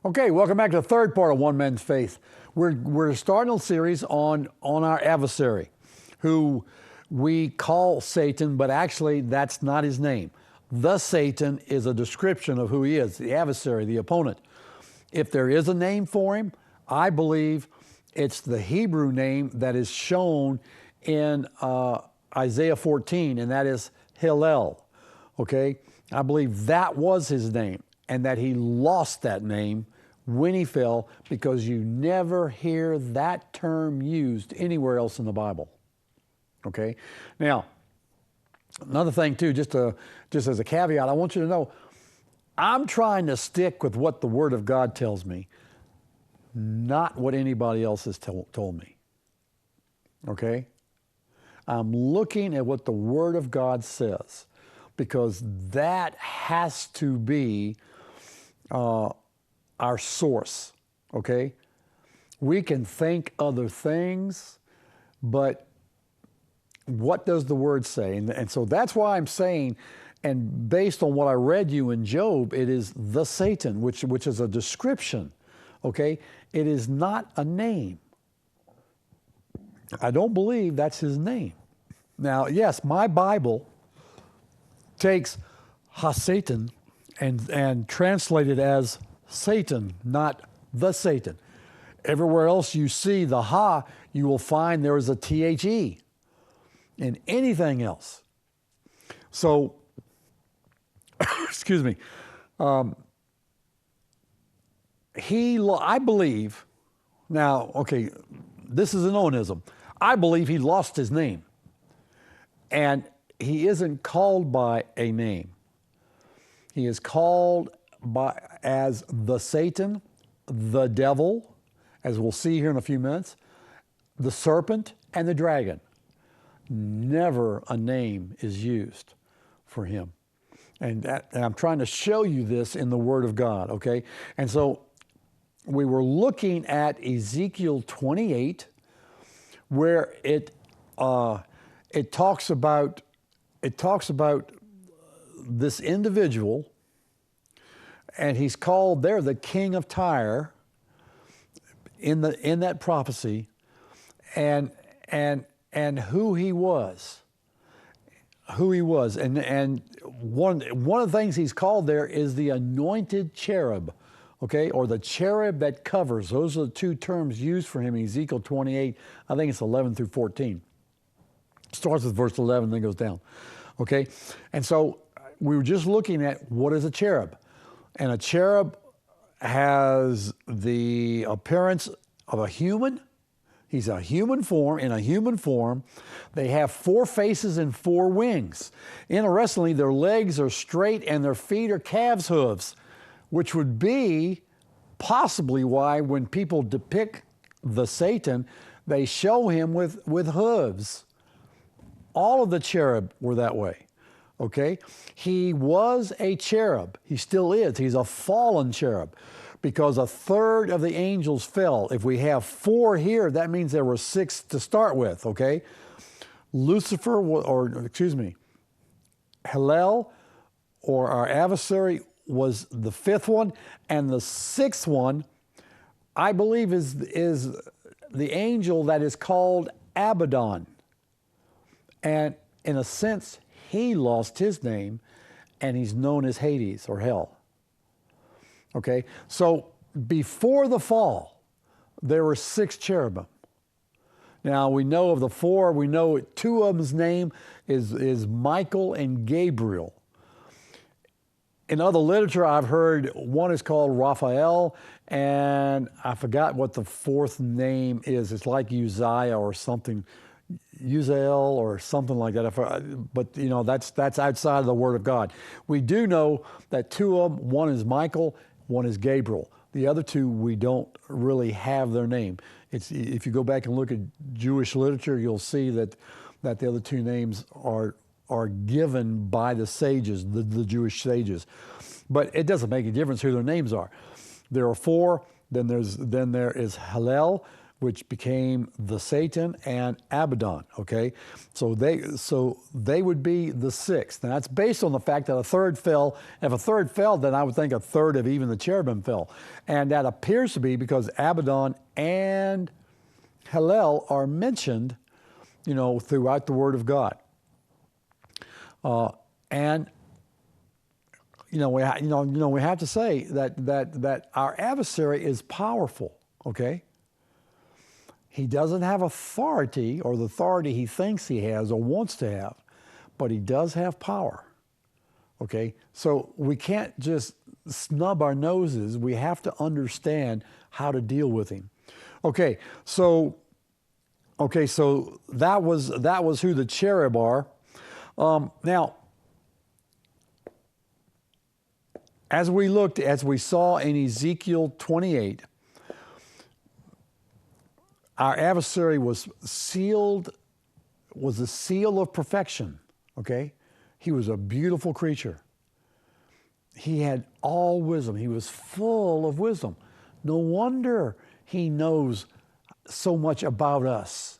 Okay, welcome back to the third part of One Man's Faith. We're starting a series on our adversary, who we call Satan, but actually that's not his name. The Satan is a description of who he is, the adversary, the opponent. If there is a name for him, I believe it's the Hebrew name that is shown in Isaiah 14, and that is Hillel. Okay, I believe that was his name, and that he lost that name when he fell, because you never hear that term used anywhere else in the Bible. Okay, now another thing too, just as a caveat, I want you to know, I'm trying to stick with what the Word of God tells me, not what anybody else has told me. Okay, I'm looking at what the Word of God says, because that has to be our source. Okay, we can think other things, but what does the Word say? And so that's why I'm saying, and based on what I read you in Job, it is the Satan, which is a description. Okay, it is not a name. I don't believe that's his name. Now, yes, my Bible takes ha-Satan and translate it as Satan, not the Satan. Everywhere else you see the ha, you will find there is a the in anything else. So, excuse me, I believe, now, okay, this is an Owenism. I believe he lost his name, and he isn't called by a name. He is called as the Satan, the devil, as we'll see here in a few minutes, the serpent, and the dragon. Never a name is used for him. And I'm trying to show you this in the Word of God, okay? And so we were looking at Ezekiel 28, where it talks about this individual, and he's called there the king of Tyre in that prophecy, and who he was, and one of the things he's called there is the anointed cherub, okay, or the cherub that covers. Those are the two terms used for him in Ezekiel 28. I think it's 11 through 14. Starts with verse 11, then goes down. Okay, and so we were just looking at what is a cherub. And a cherub has the appearance of a human. He's a human form, in a human form. They have 4 faces and 4 wings. Interestingly, their legs are straight and their feet are calves' hooves, which would be possibly why when people depict the Satan, they show him with hooves. All of the cherub were that way. Okay, he was a cherub. He still is. He's a fallen cherub, because 1/3 of the angels fell. If we have 4 here, that means there were 6 to start with. Okay, Lucifer, Hillel, or our adversary, was the 5th one, and the 6th one, I believe, is the angel that is called Abaddon, and in a sense, he lost his name, and he's known as Hades or hell. Okay, so before the fall, there were 6 cherubim. Now we know of the 4, we know 2 of them's name is Michael and Gabriel. In other literature, I've heard one is called Raphael, and I forgot what the 4th name is. It's like Uzziah or something. Uziel or something like that, but you know, that's outside of the Word of God. We do know that 2 of them, one is Michael, one is Gabriel. The other 2, we don't really have their name. If you go back and look at Jewish literature, you'll see that the other 2 names are given by the sages, the Jewish sages. But it doesn't make a difference who their names are. There are 4. Then there is Hillel, which became the Satan and Abaddon. Okay, so they would be the sixth. Now that's based on the fact that a third fell. If a third fell, then I would think a third of even the cherubim fell, and that appears to be because Abaddon and Hallel are mentioned, throughout the Word of God, and we have to say that our adversary is powerful. Okay. He doesn't have authority, or the authority he thinks he has or wants to have, but he does have power. Okay? So we can't just snub our noses. We have to understand how to deal with him. Okay, so that was who the cherub are. Now, as we saw in Ezekiel 28, our adversary was a seal of perfection, okay? He was a beautiful creature. He had all wisdom. He was full of wisdom. No wonder he knows so much about us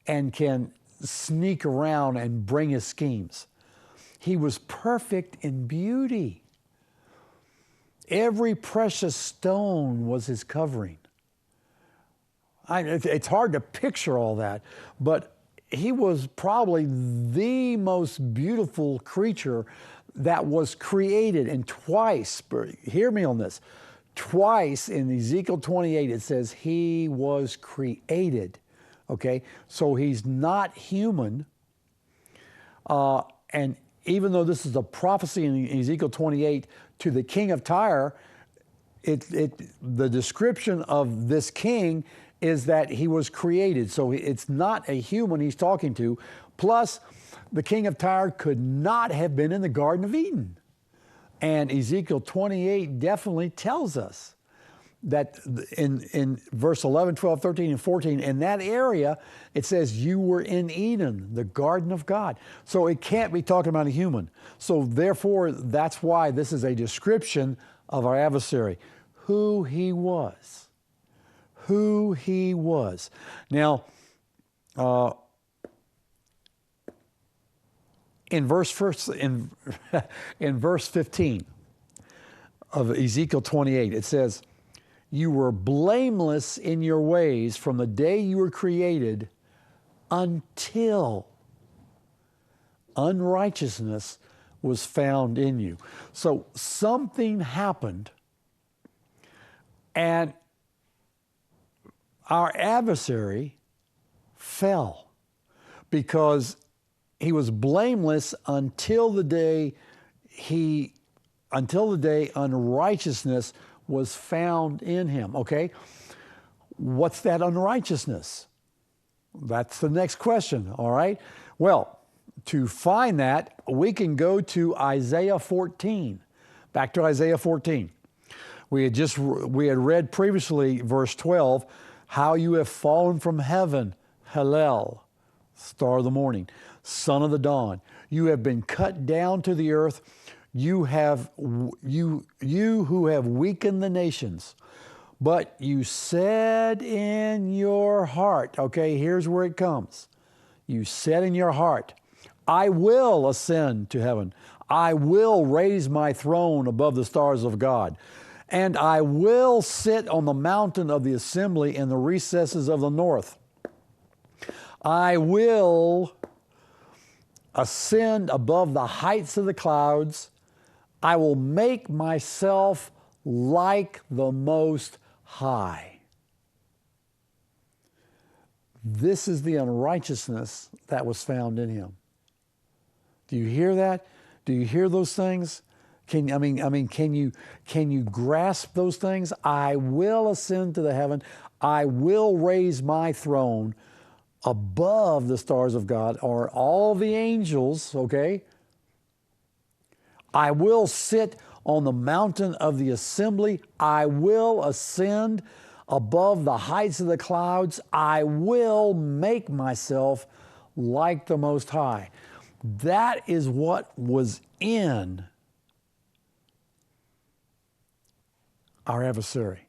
and can sneak around and bring his schemes. He was perfect in beauty. Every precious stone was his covering. It's hard to picture all that, but he was probably the most beautiful creature that was created. And twice, hear me on this, twice in Ezekiel 28 it says he was created. Okay, so he's not human. And even though this is a prophecy in Ezekiel 28 to the king of Tyre, the description of this king is that he was created. So it's not a human he's talking to. Plus, the king of Tyre could not have been in the Garden of Eden. And Ezekiel 28 definitely tells us that in verse 11, 12, 13, and 14, in that area, it says you were in Eden, the garden of God. So it can't be talking about a human. So therefore, that's why this is a description of our adversary, who he was. Who he was. Now, in verse 15 of Ezekiel 28, it says, you were blameless in your ways from the day you were created until unrighteousness was found in you. So something happened, and our adversary fell because he was blameless until the day unrighteousness was found in him. Okay? What's that unrighteousness? That's the next question, all right? Well, to find that, we can go to Isaiah 14. Back to Isaiah 14. We had read previously verse 12, how you have fallen from heaven, Hallel, star of the morning, son of the dawn. You have been cut down to the earth. You who have weakened the nations. But you said in your heart, okay, here's where it comes. You said in your heart, I will ascend to heaven. I will raise my throne above the stars of God. And I will sit on the mountain of the assembly in the recesses of the north. I will ascend above the heights of the clouds. I will make myself like the Most High. This is the unrighteousness that was found in him. Do you hear that? Do you hear those things? Can you grasp those things? I will ascend to the heaven. I will raise my throne above the stars of God, or all the angels, okay? I will sit on the mountain of the assembly. I will ascend above the heights of the clouds. I will make myself like the Most High. That is what was in our adversary.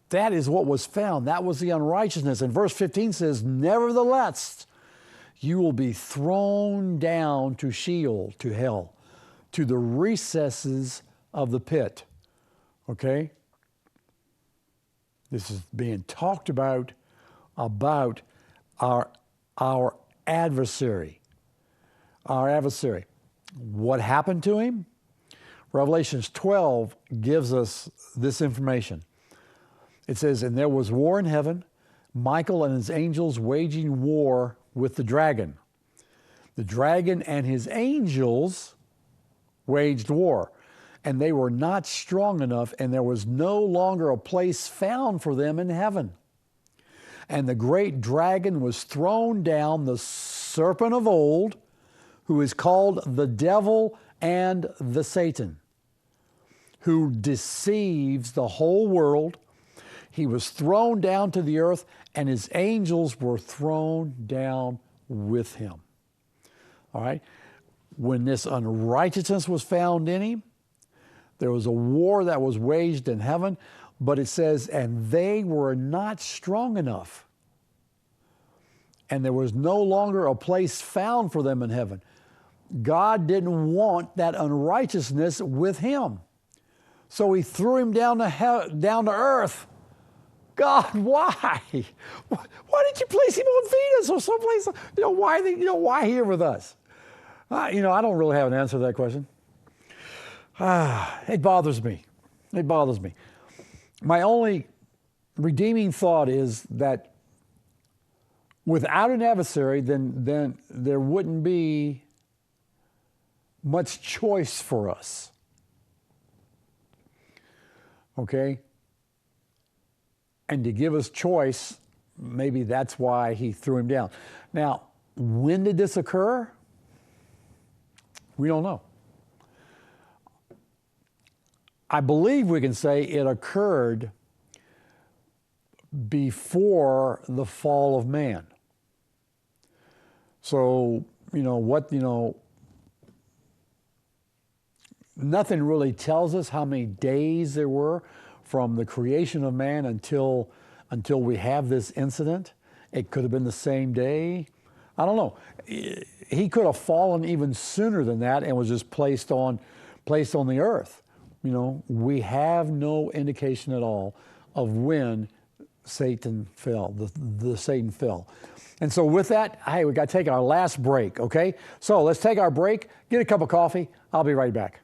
That is what was found. That was the unrighteousness. And verse 15 says, nevertheless, you will be thrown down to Sheol, to hell, to the recesses of the pit. Okay? This is being talked about our adversary. Our adversary. What happened to him? Revelations 12 gives us this information. It says, and there was war in heaven, Michael and his angels waging war with the dragon. The dragon and his angels waged war, and they were not strong enough, and there was no longer a place found for them in heaven. And the great dragon was thrown down, the serpent of old, who is called the devil and the Satan, who deceives the whole world. He was thrown down to the earth, and his angels were thrown down with him. All right? When this unrighteousness was found in him, there was a war that was waged in heaven, but it says, and they were not strong enough. And there was no longer a place found for them in heaven. God didn't want that unrighteousness with him. So he threw him down to earth. God, why? Why did you place him on Venus or someplace? Why here with us? I don't really have an answer to that question. It bothers me. It bothers me. My only redeeming thought is that without an adversary, then there wouldn't be much choice for us. Okay? And to give us choice, maybe that's why he threw him down. Now, when did this occur? We don't know. I believe we can say it occurred before the fall of man. So, nothing really tells us how many days there were from the creation of man until we have this incident. It could have been the same day. I don't know. He could have fallen even sooner than that and was just placed on the earth. We have no indication at all of when Satan fell, the Satan fell. And so with that, hey, we got to take our last break, okay? So let's take our break, get a cup of coffee. I'll be right back.